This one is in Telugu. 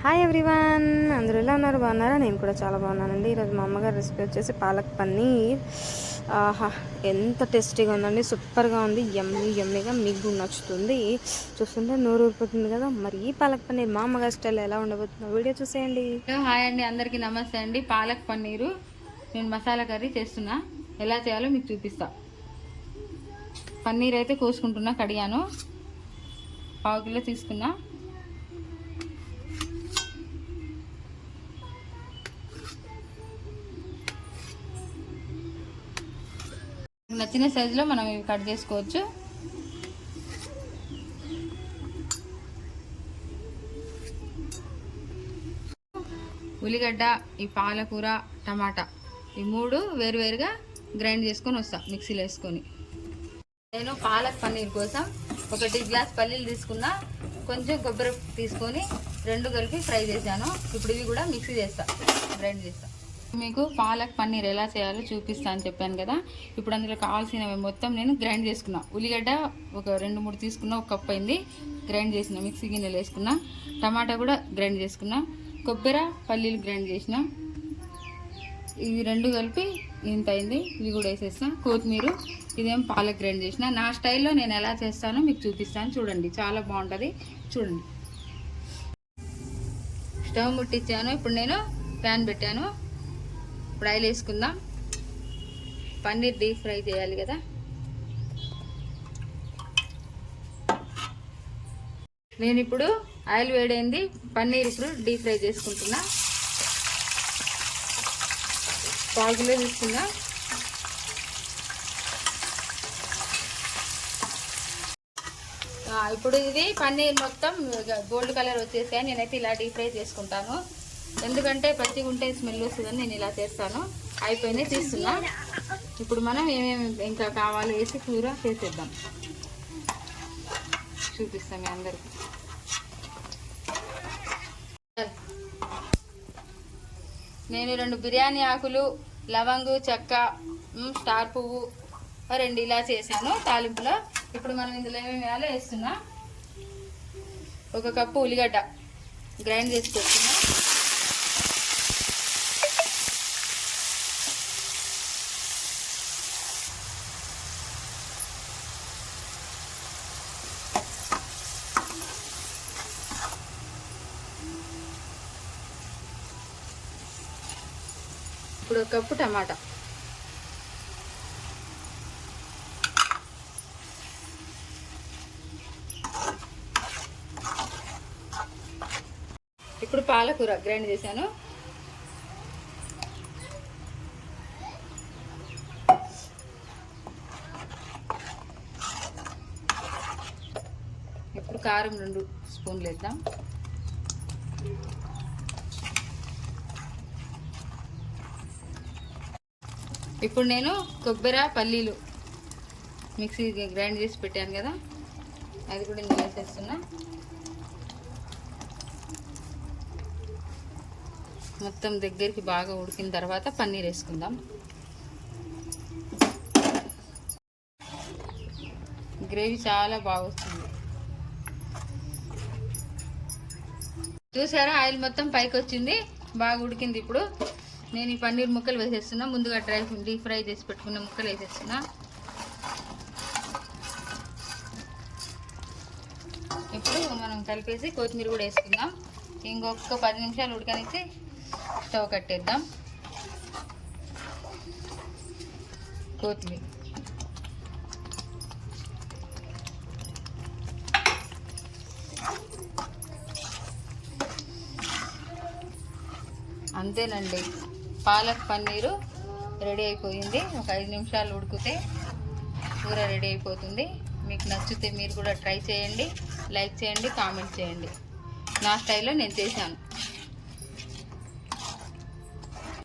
హాయ్ ఎవ్రీవన్, అందరూ ఎలా ఉన్నారు? బాగున్నారా? నేను కూడా చాలా బాగున్నానండి. ఈరోజు మా అమ్మగారి రెసిపీ వచ్చేసి పాలక్ పన్నీర్. ఆహా, ఎంత టేస్టీగా ఉందండి, సూపర్గా ఉంది, యమ్మీగా మీకు నచ్చుతుంది. చూస్తుంటే నోరు ఊరిపోతుంది కదా. మరి ఈ పాలక్ పన్నీర్ మా అమ్మగారి స్టైల్ ఎలా ఉండబోతుందో వీడియో చూసేయండి. హాయ్ అండి, అందరికీ నమస్తే అండి. పాలక్ పన్నీరు నేను మసాలా కర్రీ చేస్తున్నా. ఎలా చేయాలో మీకు చూపిస్తా. పన్నీర్ అయితే కోసుకుంటున్నా, కడిగాను, 1/2 కిలో తీసుకున్నా. నచ్చిన సైజులో మనం ఇవి కట్ చేసుకోవచ్చు. ఉల్లిగడ్డ, ఈ పాలకూర, టమాటా, ఈ 3 వేరువేరుగా గ్రైండ్ చేసుకొని వస్తా, మిక్సీలో వేసుకొని. నేను పాలక్ పన్నీర్ కోసం 1 గ్లాస్ పల్లీలు తీసుకున్నా, కొంచెం కొబ్బరి తీసుకొని 2 కలిపి ఫ్రై చేశాను. ఇప్పుడు ఇవి కూడా మిక్సీ చేస్తా, గ్రైండ్ చేస్తా. మీకు పాలక్ పన్నీర్ ఎలా చేయాలో చూపిస్తా అని చెప్పాను కదా. ఇప్పుడు అందులో కావాల్సినవి మొత్తం నేను గ్రైండ్ చేసుకున్నా. ఉల్లిగడ్డ ఒక 2-3 తీసుకున్నా, 1 కప్ అయింది, గ్రైండ్ చేసిన, మిక్సీ గిన్నెలు వేసుకున్నా. టమాటా కూడా గ్రైండ్ చేసుకున్నా. కొబ్బరి, పల్లీలు గ్రైండ్ చేసిన. ఇవి 2 కలిపి ఇంత అయింది, ఇవి కూడా వేసేస్తా. కొత్తిమీర, ఇదేం పాలక్ గ్రైండ్ చేసిన. నా స్టైల్లో నేను ఎలా చేస్తానో మీకు చూపిస్తాను, చూడండి, చాలా బాగుంటుంది, చూడండి. స్టవ్ ముట్టించాను. ఇప్పుడు నేను ప్యాన్ పెట్టాను. ఇప్పుడు ఆయిల్ వేసుకుందాం. పన్నీర్ డీప్ ఫ్రై చేయాలి కదా. నేను ఇప్పుడు ఆయిల్ వేడైంది, పన్నీర్ ఇప్పుడు డీప్ ఫ్రై చేసుకుంటున్నా. 1/2 కిలో తీసుకున్నా. ఇప్పుడు ఇది పన్నీర్ మొత్తం గోల్డ్ కలర్ వచ్చేసాయి. నేనైతే ఇలా డీప్ ఫ్రై చేసుకుంటాను, ఎందుకంటే పచ్చిగా ఉంటే స్మెల్ వస్తుందని నేను ఇలా చేస్తాను. అయిపోయింది, తీస్తున్నా. ఇప్పుడు మనం ఏమేమి ఇంకా కావాలో వేసి కూర చేసేద్దాం, చూపిస్తాం మీ అందరికి. నేను 2 బిర్యానీ ఆకులు, లవంగు, చెక్క, స్టార్ పువ్వు, 2 ఇలా చేశాను తాలింపులో. ఇప్పుడు మనం ఇందులో ఏమేమి వేయాలో వేస్తున్నా. 1 కప్పు ఉల్లిగడ్డ గ్రైండ్ చేసి పెట్టుకున్నా. ఇప్పుడు 1 కప్పు టమాటా. ఇప్పుడు పాలకూర గ్రైండ్ చేశాను. ఇప్పుడు కారం 2 స్పూన్లు వేద్దాం. ఇప్పుడు నేను కొబ్బరి, పల్లీలు మిక్సీ గ్రైండ్ చేసి పెట్టాను కదా, అది కూడా ఇందులో వేసేస్తున్నా. మొత్తం దగ్గరికి బాగా ఉడికిన తర్వాత పన్నీర్ వేసుకుందాం. గ్రేవీ చాలా బాగా వస్తుంది. చూసారా, ఆయిల్ మొత్తం పైకి వచ్చింది, బాగా ఉడికింది. ఇప్పుడు నేను ఈ పన్నీర్ ముక్కలు వేసేస్తున్నా. ముందుగా డీప్ ఫ్రై చేసి పెట్టుకున్న ముక్కలు వేసేస్తున్నా. ఇప్పుడు మనం కలిపేసి కొత్తిమీర కూడా వేసుకుందాం. ఇంకొక 10 నిమిషాలు ఉడకనిచ్చి స్టవ్ కట్టేద్దాం. కొత్తిమీర, అంతేనండి, పాలక్ పన్నీరు రెడీ అయిపోయింది. ఒక 5 నిమిషాలు ఉడికితే కూర రెడీ అయిపోతుంది. మీకు నచ్చితే మీరు కూడా ట్రై చేయండి, లైక్ చేయండి, కామెంట్ చేయండి. నా స్టైల్లో నేను చేశాను.